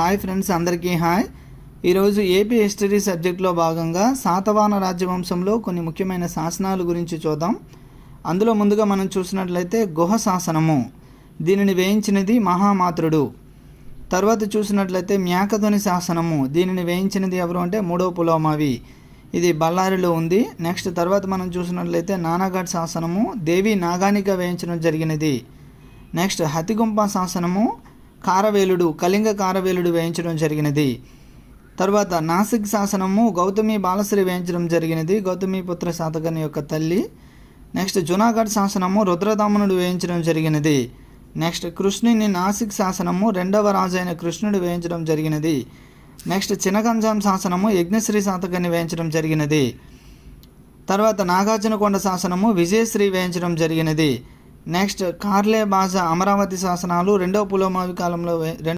Hi friends, అందరికీ hi. ఈరోజు AP history సబ్జెక్ట్లో భాగంగా శాతవాహన రాజ్యవంశంలో కొన్ని ముఖ్యమైన శాసనాల గురించి చూద్దాం. అందులో ముందుగా మనం చూసినట్లయితే గుహ శాసనము, దీనిని వేయించినది మహామాతృడు. తర్వాత చూసినట్లయితే మ్యాకధుని శాసనము, దీనిని వేయించినది ఎవరు అంటే మూడవ పులోమావి, ఇది బళ్ళారిలో ఉంది. నెక్స్ట్ తర్వాత మనం చూసినట్లయితే నానాఘాట్ శాసనము, దేవి నాగానిక వేయించడం జరిగినది. నెక్స్ట్ హతిగుంప శాసనము, కారవేలుడు, కళింగ కారవేలుడు వేయించడం జరిగినది. తర్వాత నాసిక్ శాసనము, గౌతమి బాలశ్రీ వేయించడం జరిగినది, గౌతమి పుత్ర శాతకర్ణి యొక్క తల్లి. నెక్స్ట్ జునాగఢ్ శాసనము, రుద్రదామనుడు వేయించడం జరిగినది. నెక్స్ట్ కృష్ణుని నాసిక్ శాసనము, రెండవ రాజు అయిన కృష్ణుడు వేయించడం జరిగినది. నెక్స్ట్ చినగంజాం శాసనము, యజ్ఞశ్రీ శాతకర్ణి వేయించడం జరిగినది. తర్వాత నాగార్జునకొండ శాసనము, విజయశ్రీ వేయించడం జరిగినది. నెక్స్ట్ కార్లే బాజా, అమరావతి శాసనాలు రెండవ పులోమావి కాలంలో